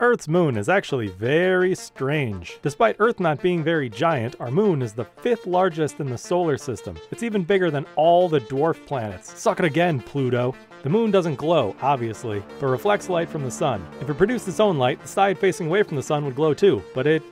Earth's moon is actually very strange. Despite Earth not being very giant, our moon is the 5th largest in the solar system. It's even bigger than all the dwarf planets. Suck it again, Pluto. The moon doesn't glow, obviously, but reflects light from the sun. If it produced its own light, the side facing away from the sun would glow too, but it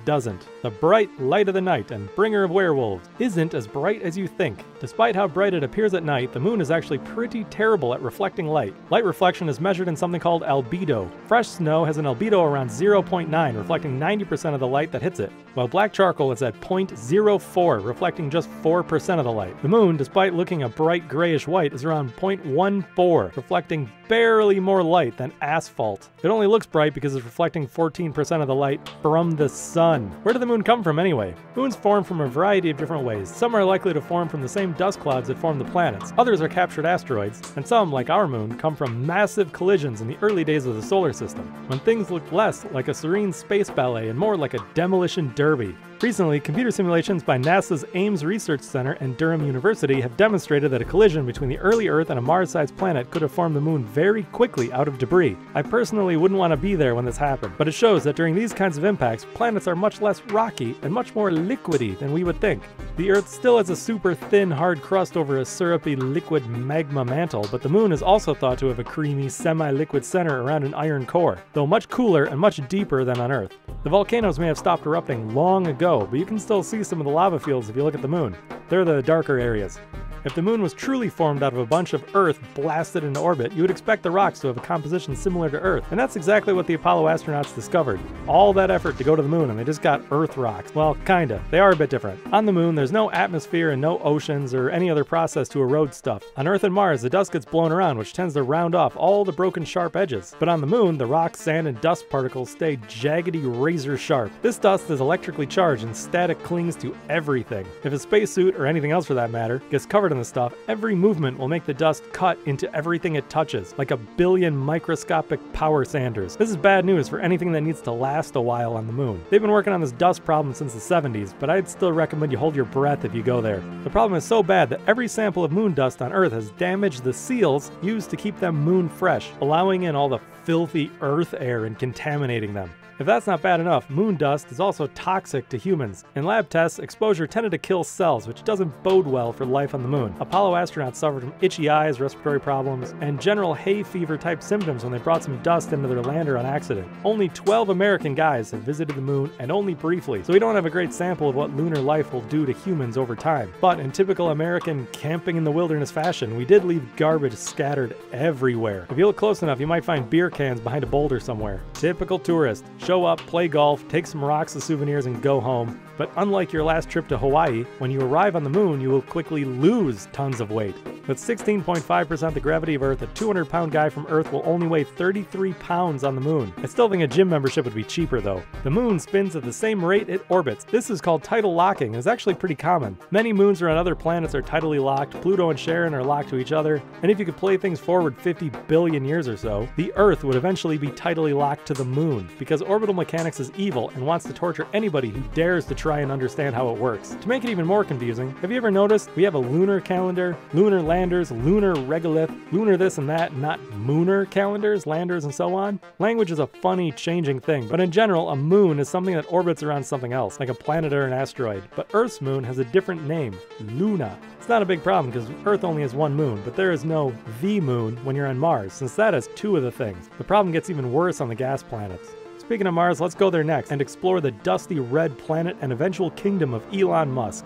doesn't. The bright light of the night and bringer of werewolves isn't as bright as you think. Despite how bright it appears at night, the moon is actually pretty terrible at reflecting light. Light reflection is measured in something called albedo. Fresh snow has an albedo around 0.9, reflecting 90% of the light that hits it, while black charcoal is at 0.04, reflecting just 4% of the light. The moon, despite looking a bright grayish white, is around 0.14, reflecting barely more light than asphalt. It only looks bright because it's reflecting 14% of the light from the sun. Where did the moon come from anyway? Moons form from a variety of different ways. Some are likely to form from the same dust clouds that form the planets. Others are captured asteroids, and some, like our moon, come from massive collisions in the early days of the solar system, when things looked less like a serene space ballet and more like a demolition derby. Recently, computer simulations by NASA's Ames Research Center and Durham University have demonstrated that a collision between the early Earth and a Mars-sized planet could have formed the moon very quickly out of debris. I personally wouldn't want to be there when this happened, but it shows that during these kinds of impacts, planets are much less rocky and much more liquidy than we would think. The Earth still has a super thin, hard crust over a syrupy liquid magma mantle, but the moon is also thought to have a creamy, semi-liquid center around an iron core, though much cooler and much deeper than on Earth. The volcanoes may have stopped erupting long ago, but you can still see some of the lava fields if you look at the moon. They're the darker areas. If the moon was truly formed out of a bunch of Earth blasted into orbit, you would expect the rocks to have a composition similar to Earth, and that's exactly what the Apollo astronauts discovered. All that effort to go to the moon and they just got Earth rocks. Well, kinda. They are a bit different. On the moon, there's no atmosphere and no oceans or any other process to erode stuff. On Earth and Mars, the dust gets blown around, which tends to round off all the broken sharp edges. But on the moon, the rock, sand, and dust particles stay jaggedy razor sharp. This dust is electrically charged and static clings to everything. If a spacesuit, or anything else for that matter, gets covered in the stuff, every movement will make the dust cut into everything it touches, like a billion microscopic power sanders. This is bad news for anything that needs to last a while on the moon. They've been working on this dust problem since the 70s, but I'd still recommend you hold your breath if you go there. The problem is so bad that every sample of moon dust on Earth has damaged the seals used to keep them moon fresh, allowing in all the filthy Earth air and contaminating them. If that's not bad enough, moon dust is also toxic to humans. In lab tests, exposure tended to kill cells, which doesn't bode well for life on the moon. Apollo astronauts suffered from itchy eyes, respiratory problems, and general hay fever type symptoms when they brought some dust into their lander on accident. Only 12 American guys have visited the moon, and only briefly, so we don't have a great sample of what lunar life will do to humans over time. But in typical American camping in the wilderness fashion, we did leave garbage scattered everywhere. If you look close enough, you might find beer cans behind a boulder somewhere. Typical tourist. Show up, play golf, take some rocks as souvenirs, and go home. But unlike your last trip to Hawaii, when you arrive on the moon, you will quickly lose tons of weight. With 16.5% the gravity of Earth, a 200-pound guy from Earth will only weigh 33 pounds on the moon. I still think a gym membership would be cheaper though. The moon spins at the same rate it orbits. This is called tidal locking and is actually pretty common. Many moons around other planets are tidally locked. Pluto and Charon are locked to each other. And if you could play things forward 50 billion years or so, the Earth would eventually be tidally locked to the moon, because orbital mechanics is evil and wants to torture anybody who dares to try and understand how it works. To make it even more confusing, have you ever noticed we have a lunar calendar, lunar landers, lunar regolith, lunar this and that, not mooner calendars, landers, and so on? Language is a funny, changing thing, but in general, a moon is something that orbits around something else, like a planet or an asteroid. But Earth's moon has a different name, Luna. It's not a big problem because Earth only has one moon, but there is no the moon when you're on Mars, since that has two of the things. The problem gets even worse on the gas planets. Speaking of Mars, let's go there next and explore the dusty red planet and eventual kingdom of Elon Musk.